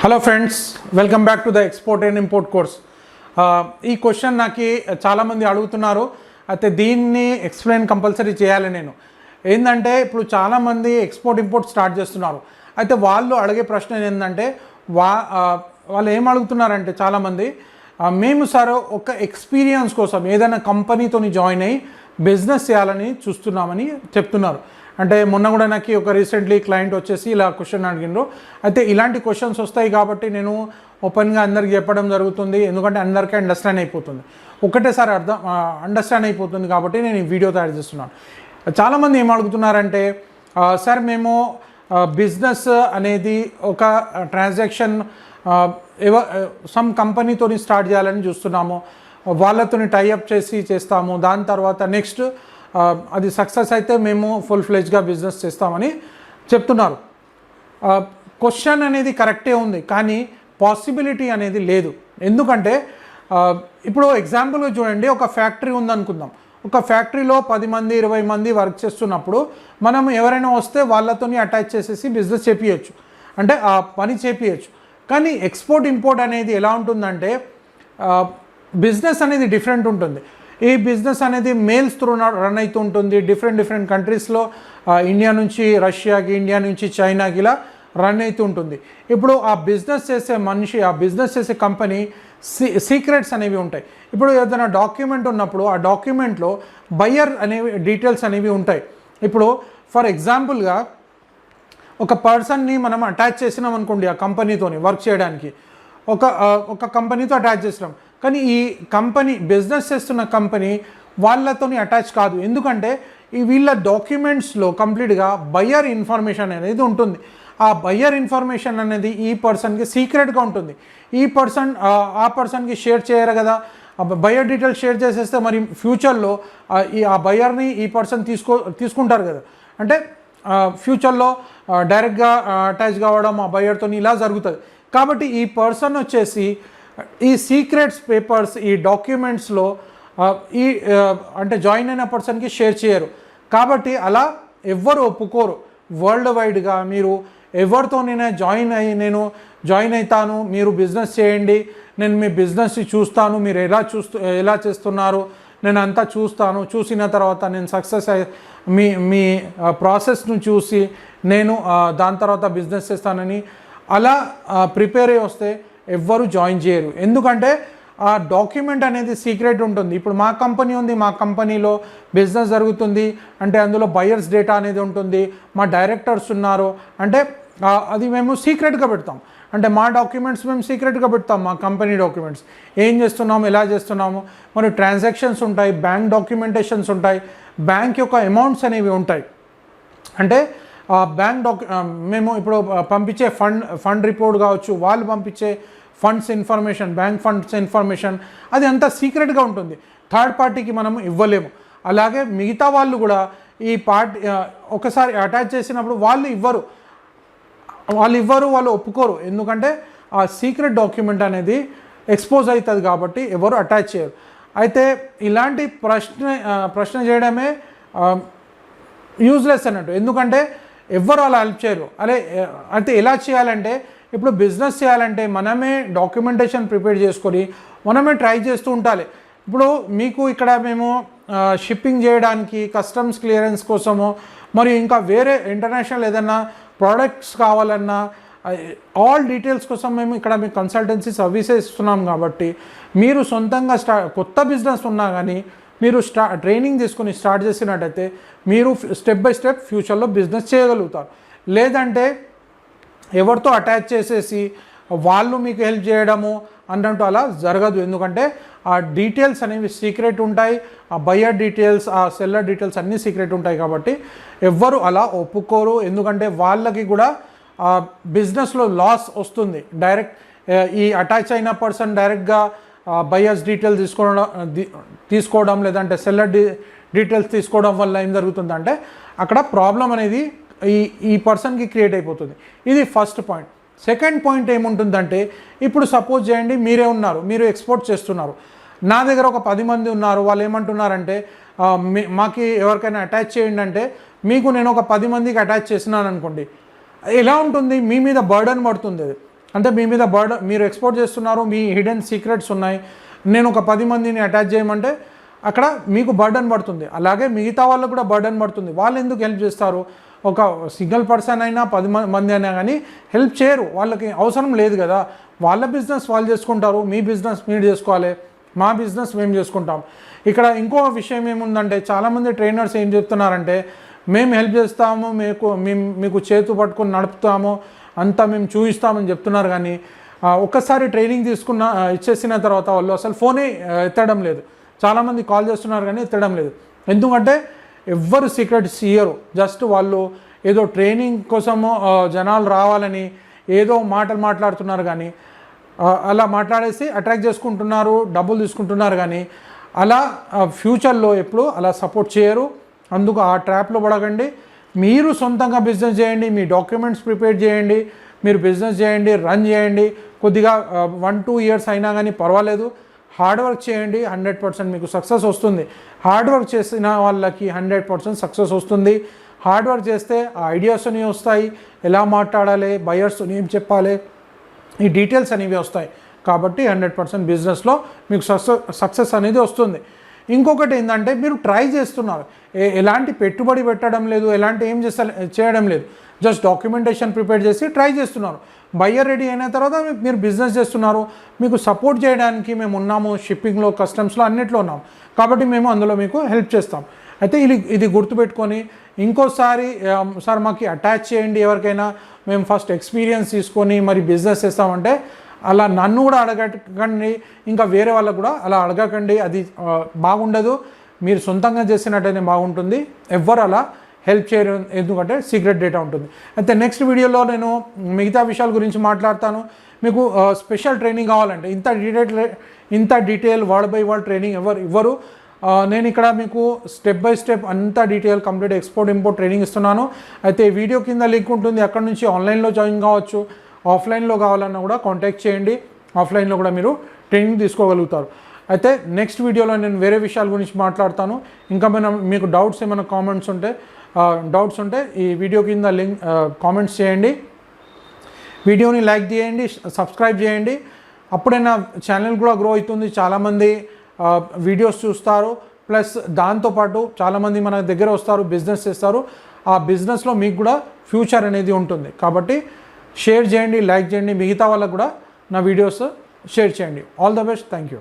Hello friends, welcome back to the export and import course. ఈ question నాకు చాలామంది అడుగుతున్నారు. అయితే దీన్ని ఎక్స్ప్లెయిన్ కంపల్సరీ చేయాలి. నేను ఏంటంటే ఇప్పుడు చాలామంది ఎక్స్పోర్ట్ ఇంపోర్ట్ స్టార్ట్ చేస్తున్నారు. అయితే వాళ్ళు అడిగే ప్రశ్న ఏంటంటే వాళ్ళు ఏం అడుగుతున్నారంటే చాలామంది మేము సార్ ఒక ఎక్స్పీరియన్స్ కోసం ఏదైనా కంపెనీతో జాయిన్ అయ్యి బిజినెస్ చేయాలని చూస్తున్నామని చెప్తున్నారు. అంటే మొన్న కూడా నాకు ఒక రీసెంట్లీ క్లయింట్ వచ్చేసి ఇలా క్వశ్చన్ అడిగినారు. అయితే ఇలాంటి క్వశ్చన్స్ వస్తాయి కాబట్టి నేను ఓపెన్గా అందరికి చెప్పడం జరుగుతుంది. ఎందుకంటే అందరికీ అండర్స్టాండ్ అయిపోతుంది, ఒకటేసారి అండర్స్టాండ్ అయిపోతుంది కాబట్టి నేను ఈ వీడియో తయారు చేస్తున్నాను. చాలామంది ఏం అడుగుతున్నారంటే సార్ మేము బిజినెస్ అనేది ఒక ట్రాన్సాక్షన్ సమ్ కంపెనీతో స్టార్ట్ చేయాలని చూస్తున్నాము, వాళ్ళతో టైఅప్ చేస్తాము, దాని తర్వాత నెక్స్ట్ అది సక్సెస్ అయితే మేము ఫుల్ ఫ్లెజ్గా బిజినెస్ చేస్తామని చెప్తున్నారు. క్వశ్చన్ అనేది కరెక్టే ఉంది, కానీ పాసిబిలిటీ అనేది లేదు. ఎందుకంటే ఇప్పుడు ఎగ్జాంపుల్గా చూడండి, ఒక ఫ్యాక్టరీ ఉందనుకుందాం. ఒక ఫ్యాక్టరీలో 10 మంది 20 మంది వర్క్ చేస్తున్నప్పుడు మనం ఎవరైనా వస్తే వాళ్ళతో అటాచ్ చేసేసి బిజినెస్ చేపించచ్చు, అంటే ఆ పని చేపించచ్చు. కానీ ఎక్స్పోర్ట్ ఇంపోర్ట్ అనేది ఎలా ఉంటుందంటే బిజినెస్ అనేది డిఫరెంట్ ఉంటుంది. ఈ బిజినెస్ అనేది మెయిల్స్ త్రూ రన్ అవుతూ ఉంటుంది. డిఫరెంట్ కంట్రీస్లో ఇండియా నుంచి రష్యాకి, ఇండియా నుంచి చైనాకి ఇలా రన్ అవుతూ ఉంటుంది. ఇప్పుడు ఆ బిజినెస్ చేసే మనిషి, ఆ బిజినెస్ చేసే కంపెనీ సీక్రెట్స్ అనేవి ఉంటాయి. ఇప్పుడు ఏదైనా డాక్యుమెంట్ ఉన్నప్పుడు ఆ డాక్యుమెంట్లో బయ్యర్ అనేవి డీటెయిల్స్ అనేవి ఉంటాయి. ఇప్పుడు ఫర్ ఎగ్జాంపుల్గా ఒక పర్సన్ని మనం అటాచ్ చేసినాం అనుకోండి, ఆ కంపెనీతోని వర్క్ చేయడానికి ఒక కంపెనీతో అటాచ్ చేసినాం. కానీ ఈ కంపెనీ బిజినెస్ చేస్తున్న కంపెనీ వాళ్ళతోని అటాచ్ కాదు. ఎందుకంటే ఈ వీళ్ళ డాక్యుమెంట్స్లో కంప్లీట్గా బయ్యర్ ఇన్ఫర్మేషన్ అనేది ఉంటుంది. ఆ బయ్యర్ ఇన్ఫర్మేషన్ అనేది ఈ పర్సన్కి సీక్రెట్గా ఉంటుంది. ఈ పర్సన్ ఆ పర్సన్కి షేర్ చేయరు కదా. బయ్యర్ డీటెయిల్స్ షేర్ చేసేస్తే మరి ఫ్యూచర్లో ఆ బయ్యర్ని ఈ పర్సన్ తీసుకుంటారు కదా. అంటే ఫ్యూచర్లో డైరెక్ట్గా అటాచ్ కావడం ఆ బయ్యర్తో ఇలా జరుగుతుంది. కాబట్టి ఈ పర్సన్ వచ్చేసి ఈ సీక్రెట్స్ పేపర్స్ ఈ డాక్యుమెంట్స్లో అంటే జాయిన్ అయిన పర్సన్కి షేర్ చేయరు. కాబట్టి అలా ఎవ్వరు ఒప్పుకోరు. వరల్డ్ వైడ్గా మీరు ఎవరితోనైనా నేను జాయిన్ అవుతాను, మీరు బిజినెస్ చేయండి, నేను మీ బిజినెస్ చూస్తాను, మీరు ఎలా చేస్తున్నారు నేను అంతా చూస్తాను, చూసిన తర్వాత నేను సక్సెస్ మీ ప్రాసెస్ను చూసి నేను దాని తర్వాత బిజినెస్ చేస్తానని అలా ప్రిపేర్ అయ్యి వస్తే ఎవ్వరు జాయిన్ చేయరు. ఎందుకంటే ఆ డాక్యుమెంట్ అనేది సీక్రెట్ ఉంటుంది. ఇప్పుడు మా కంపెనీ ఉంది, మా కంపెనీలో బిజినెస్ జరుగుతుంది అంటే అందులో బయర్స్ డేటా అనేది ఉంటుంది, మా డైరెక్టర్స్ ఉన్నారు అంటే అది మేము సీక్రెట్గా పెడతాం. అంటే మా డాక్యుమెంట్స్ మేము సీక్రెట్గా పెడతాం, మా కంపెనీ డాక్యుమెంట్స్ ఏం చేస్తున్నాము, ఎలా చేస్తున్నాము, మరి ట్రాన్సాక్షన్స్ ఉంటాయి, బ్యాంక్ డాక్యుమెంటేషన్స్ ఉంటాయి, బ్యాంక్ యొక్క అమౌంట్స్ అనేవి ఉంటాయి. అంటే బ్యాంక్ మేము ఇప్పుడు పంపించే ఫండ్ రిపోర్ట్ కావచ్చు, వాళ్ళు పంపించే funds information, bank funds information అది అంతా సీక్రెట్గా ఉంటుంది, థర్డ్ పార్టీకి మనం ఇవ్వలేము. అలాగే మిగతా వాళ్ళు కూడా ఈ ఒకసారి అటాచ్ చేసినప్పుడు వాళ్ళు ఒప్పుకోరు. ఎందుకంటే ఆ సీక్రెట్ డాక్యుమెంట్ అనేది ఎక్స్పోజ్ అవుతుంది కాబట్టి ఎవరు అటాచ్ చేయరు. అయితే ఇలాంటి ప్రశ్న చేయడమే యూజ్లెస్ అన్నట్టు. ఎందుకంటే ఎవ్వరు అలా హెల్ప్ చేయరు. అయితే ఎలా చేయాలంటే ఇప్పుడు బిజినెస్ చేయాలంటే మనమే డాక్యుమెంటేషన్ ప్రిపేర్ చేసుకొని మనమే ట్రై చేస్తూ ఉండాలి. ఇప్పుడు మీకు ఇక్కడ మేము షిప్పింగ్ చేయడానికి కస్టమ్స్ క్లియరెన్స్ కోసము మరియు ఇంకా వేరే ఇంటర్నేషనల్ ఏదైనా ప్రోడక్ట్స్ కావాలన్నా ఆల్ డీటెయిల్స్ కోసం మేము ఇక్కడ మీకు కన్సల్టెన్సీ సర్వీసెస్ ఇస్తున్నాం. కాబట్టి మీరు సొంతంగా కొత్త బిజినెస్ ఉన్నా కానీ మీరు ట్రైనింగ్ తీసుకొని స్టార్ట్ చేసినట్టయితే మీరు స్టెప్ బై స్టెప్ ఫ్యూచర్లో బిజినెస్ చేయగలుగుతారు. లేదంటే ఎవరితో అటాచ్ చేసేసి వాళ్ళు మీకు హెల్ప్ చేయడము అన్నట్టు అలా జరగదు. ఎందుకంటే ఆ డీటెయిల్స్ అనేవి సీక్రెట్ ఉంటాయి, ఆ బయ్యర్ డీటెయిల్స్, ఆ సెల్లర్ డీటెయిల్స్ అన్నీ సీక్రెట్ ఉంటాయి. కాబట్టి ఎవ్వరు అలా ఒప్పుకోరు. ఎందుకంటే వాళ్ళకి కూడా బిజినెస్లో లాస్ వస్తుంది. డైరెక్ట్ ఈ అటాచ్ అయిన పర్సన్ డైరెక్ట్గా బయ్యర్స్ డీటెయిల్స్ తీసుకోవడం లేదంటే సెల్లర్ డీటెయిల్స్ తీసుకోవడం వల్ల ఏం జరుగుతుందంటే అక్కడ ప్రాబ్లం అనేది ఈ పర్సన్కి క్రియేట్ అయిపోతుంది. ఇది ఫస్ట్ పాయింట్. సెకండ్ పాయింట్ ఏముంటుందంటే ఇప్పుడు సపోజ్ చేయండి, మీరే ఉన్నారు, మీరు ఎక్స్పోర్ట్ చేస్తున్నారు, నా దగ్గర ఒక 10 మంది ఉన్నారు. వాళ్ళు ఏమంటున్నారంటే మాకు ఎవరికైనా అటాచ్ చేయండి అంటే మీకు నేను ఒక 10 మందికి అటాచ్ చేసినాను అనుకోండి, ఎలా ఉంటుంది, మీ మీద బర్డన్ పడుతుంది. అది అంటే మీ మీద బర్డన్, మీరు ఎక్స్పోర్ట్ చేస్తున్నారు, మీ హిడెన్ సీక్రెట్స్ ఉన్నాయి, నేను ఒక 10 మందిని అటాచ్ చేయమంటే అక్కడ మీకు బర్డన్ పడుతుంది. అలాగే మిగతా వాళ్ళకు కూడా బర్డన్ పడుతుంది. వాళ్ళు ఎందుకు హెల్ప్ చేస్తారు? ఒక సింగిల్ పర్సన్ అయినా 10 మంది అయినా కానీ హెల్ప్ చేయరు, వాళ్ళకి అవసరం లేదు కదా. వాళ్ళ బిజినెస్ వాళ్ళు చేసుకుంటారు, మీ బిజినెస్ మీరు చేసుకోవాలి, మా బిజినెస్ మేము చేసుకుంటాం. ఇక్కడ ఇంకో విషయం ఏముందంటే, చాలామంది ట్రైనర్స్ ఏం చెప్తున్నారంటే, మేము హెల్ప్ చేస్తాము, మీకు చేతు పట్టుకొని నడుపుతాము, అంతా మేము చూపిస్తామని చెప్తున్నారు. కానీ ఒక్కసారి ట్రైనింగ్ ఇచ్చేసిన తర్వాత వాళ్ళు అసలు ఫోనే ఎత్తడం లేదు. చాలామంది కాల్ చేస్తున్నారు కానీ ఎత్తడం లేదు. ఎందుకంటే ఎవ్వరు సీక్రెట్స్ ఇయ్యరు. జస్ట్ వాళ్ళు ఏదో ట్రైనింగ్ కోసము జనాలు రావాలని ఏదో మాటలు మాట్లాడుతున్నారు, కానీ అలా మాట్లాడేసి అట్రాక్ట్ చేసుకుంటున్నారు, డబ్బులు తీసుకుంటున్నారు. కానీ అలా ఫ్యూచర్లో ఎప్పుడు అలా సపోర్ట్ చేయరు. అందుకు ఆ ట్రాప్లో పడకండి. మీరు సొంతంగా బిజినెస్ చేయండి, మీ డాక్యుమెంట్స్ ప్రిపేర్ చేయండి, మీరు బిజినెస్ చేయండి, రన్ చేయండి. కొద్దిగా 1-2 ఇయర్స్ అయినా కానీ పర్వాలేదు, హార్డ్ వర్క్ చేయండి, 100% మీకు సక్సెస్ వస్తుంది. హార్డ్ వర్క్ చేసిన వాళ్ళకి 100% సక్సెస్ వస్తుంది. హార్డ్ వర్క్ చేస్తే ఆ ఐడియాస్ అనేవి వస్తాయి, ఎలా మాట్లాడాలి, బయర్స్ ఏం చెప్పాలి, ఈ డీటెయిల్స్ అనేవి వస్తాయి. కాబట్టి 100% బిజినెస్లో మీకు సక్సెస్ అనేది వస్తుంది. ఇంకొకటి ఏంటంటే, మీరు ట్రై చేస్తున్నారు, ఎలాంటి పెట్టుబడి పెట్టడం లేదు, ఎలాంటి ఏం చేయడం లేదు, జస్ట్ డాక్యుమెంటేషన్ ప్రిపేర్ చేసి ట్రై చేస్తున్నారు. బయ్యర్ రెడీ అయిన తర్వాత మీరు బిజినెస్ చేస్తున్నారు. మీకు సపోర్ట్ చేయడానికి మేము ఉన్నాము, షిప్పింగ్లో, కస్టమ్స్లో, అన్నిట్లో ఉన్నాము. కాబట్టి మేము అందులో మీకు హెల్ప్ చేస్తాం. అయితే ఇది గుర్తుపెట్టుకొని ఇంకోసారి సార్ మాకు అటాచ్ చేయండి ఎవరికైనా, మేము ఫస్ట్ ఎక్స్పీరియన్స్ తీసుకొని మరి బిజినెస్ చేస్తామంటే అలా నన్ను కూడా అడగకండి, ఇంకా వేరే వాళ్ళకు కూడా అలా అడగకండి. అది బాగుండదు. మీరు సొంతంగా చేసినట్టయితే బాగుంటుంది. ఎవ్వరు అలా హెల్ప్ చేయరు, ఎందుకంటే సీక్రెట్ డేటా ఉంటుంది. అయితే నెక్స్ట్ వీడియోలో నేను మిగతా విషయాల గురించి మాట్లాడతాను. మీకు స్పెషల్ ట్రైనింగ్ కావాలంటే ఇంత detail word by word training ఇవ్వరు. నేను ఇక్కడ మీకు స్టెప్ బై స్టెప్ అంతా detail complete export import training ఇస్తున్నాను. అయితే వీడియో కింద లింక్ ఉంటుంది, అక్కడ నుంచి ఆన్లైన్లో జాయిన్ కావచ్చు. ఆఫ్లైన్లో కావాలన్నా కూడా కాంటాక్ట్ చేయండి, ఆఫ్లైన్లో కూడా మీరు ట్రైనింగ్ తీసుకోగలుగుతారు. అయితే నెక్స్ట్ వీడియోలో నేను వేరే విషయాల గురించి మాట్లాడతాను. ఇంకా మీకు డౌట్స్ ఏమైనా డౌట్స్ ఉంటే ఈ వీడియో కింద లింక్ కామెంట్స్ చేయండి. వీడియోని లైక్ చేయండి, సబ్స్క్రైబ్ చేయండి. అప్పుడే నా ఛానల్ కూడా గ్రో అవుతుంది. చాలామంది వీడియోస్ చూస్తారు, ప్లస్ దాంతోపాటు చాలామంది మన దగ్గర వస్తారు, బిజినెస్ చేస్తారు. ఆ బిజినెస్లో మీకు కూడా ఫ్యూచర్ అనేది ఉంటుంది. కాబట్టి షేర్ చేయండి, లైక్ చేయండి, మిగతా వాళ్ళకు కూడా నా వీడియోస్ షేర్ చేయండి. All the best. Thank you.